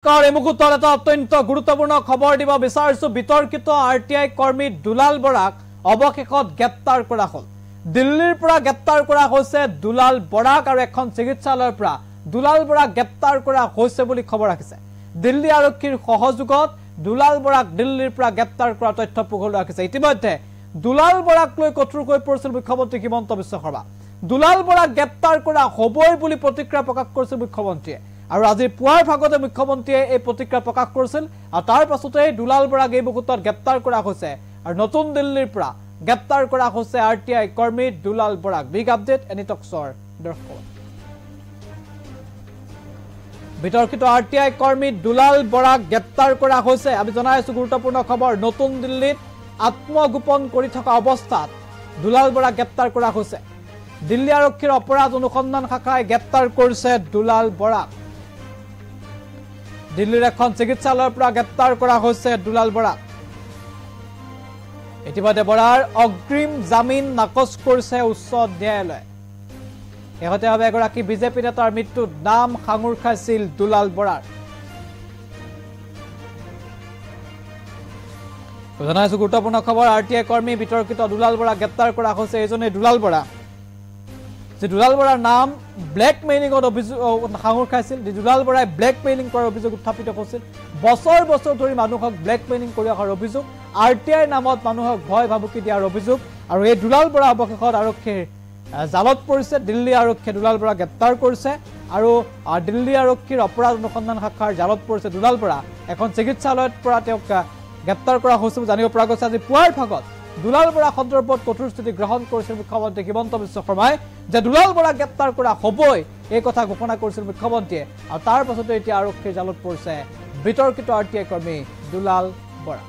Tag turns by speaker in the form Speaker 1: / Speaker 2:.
Speaker 1: এই মুহূৰ্তত এটা অত্যন্ত গুৰুত্বপূৰ্ণ খবৰ দিব বিচাৰিছো বিতৰ্কিত আৰটিআই কৰ্মী দুলাল বৰাক অৱশেষত গ্ৰেপ্তাৰ কৰা হ'ল দিল্লীৰ পৰা গ্ৰেপ্তাৰ কৰা হৈছে দুলাল বৰাক আৰু এখন চিকিৎসালয়ৰ পৰা দুলাল বৰাক গ্ৰেপ্তাৰ কৰা হৈছে বুলি খবৰ আহিছে দিল্লী আৰক্ষীৰ সহযোগত দুলাল বৰাক দিল্লীৰ পৰা গ্ৰেপ্তাৰ কৰা তথ্য পোহৰলৈ আহিছে ইতিমধ্যে দুলাল বৰাক লৈ কঠোৰকৈ পৰিছিল মুখ্যমন্ত্ৰী হিমন্ত বিশ্ব শৰ্মা দুলাল বৰাক গ্ৰেপ্তাৰ কৰা হ'বই বুলি প্ৰতিক্ৰিয়া প্ৰকাশ কৰিছিল মুখ্যমন্ত্ৰীয়ে আৰু আজি পুৱাৰ ভাগতে মুখ্যমন্ত্ৰীয়ে এই প্ৰতিক্ৰিয়া প্ৰকাশ কৰিছিল আৰু তাৰ পাছতে দুলাল বৰাক এই মুহূৰ্তত গ্ৰেপ্তাৰ কৰা হৈছে আৰু নতুন দিল্লীৰ পৰা গ্ৰেপ্তাৰ কৰা হৈছে আৰটিআই কৰ্মী দুলাল বৰাক বিগ আপডেট এনি টক্সৰ দৰ্শক বিতৰ্কিত আৰটিআই কৰ্মী দুলাল বৰাক গ্ৰেপ্তাৰ কৰা হৈছে আমি জনাইছো গুৰুত্বপূৰ্ণ খবৰ নতুন দিল্লীত আত্মগোপন কৰি থকা অৱস্থাত দুলাল বৰাক গ্ৰেপ্তাৰ কৰা হৈছে দিল্লী আৰক্ষীৰ অপৰাধ অনুসন্ধান শাখাই গ্ৰেপ্তাৰ কৰিছে দুলাল বৰাক দিল্লীৰ এখন চিকিৎসালয়ৰ পৰা গ্ৰেপ্তাৰ কৰা হৈছে দুলাল বৰাক ইতিমধ্যে বৰাৰ অগ্ৰিম জামিন নাকচ কৰিছে উচ্চ ন্যায়ালয়ে শেহতীয়াভাৱে এগৰাকী বিজেপি নেতাৰ মৃত্যুত নাম সাঙুৰ খাইছিল দুলাল বৰাৰ জনাইছো গুৰুত্বপূৰ্ণ খবৰ আৰটিআই কৰ্মী বিতৰ্কিত দুলাল বৰাক গ্ৰেপ্তাৰ কৰা হৈছে এজনে দুলাল বৰা যে দুলাল বৰাৰ নাম ব্লেকমেইলিংত অভিযোগ সাঙুৰ খাইছিল দুলাল বৰাই ব্লেকমেইলিং কৰাৰ অভিযোগ উত্থাপিত হৈছিল বছৰ বছৰ ধৰি মানুহক ব্লেকমেইলিং কৰি অহাৰ অভিযোগ আৰটিআইৰ নামত মানুহক ভয় ভাবুকি দিয়াৰ অভিযোগ আৰু এই দুলাল বৰা অৱশেষত আৰক্ষীৰ জালত পৰিছে দিল্লী আৰক্ষীয়ে দুলাল বৰাক গ্ৰেপ্তাৰ কৰিছে আৰু দিল্লী আৰক্ষীৰ অপৰাধ অনুসন্ধান শাখাৰ জালত পৰিছে দুলাল বৰা এখন চিকিৎসালয়ৰ পৰা তেওঁক গ্ৰেপ্তাৰ কৰা হৈছে জানিব পৰা গৈছে আজি পুৱাৰ ভাগত দুলাল বৰা সন্দৰ্ভত কঠোৰ স্থিতি গ্ৰহণ কৰিছিল মুখ্যমন্ত্ৰী হিমন্ত বিশ্ব শৰ্মাই যে দুলাল বৰাক গ্ৰেপ্তাৰ কৰা হ'বই এই কথা ঘোষণা কৰিছিল মুখ্যমন্ত্ৰীয়ে আৰু তাৰ পাছতে এতিয়া আৰক্ষীৰ জালত পৰিছে বিতৰ্কিত আৰটিআই কৰ্মী দুলাল বৰা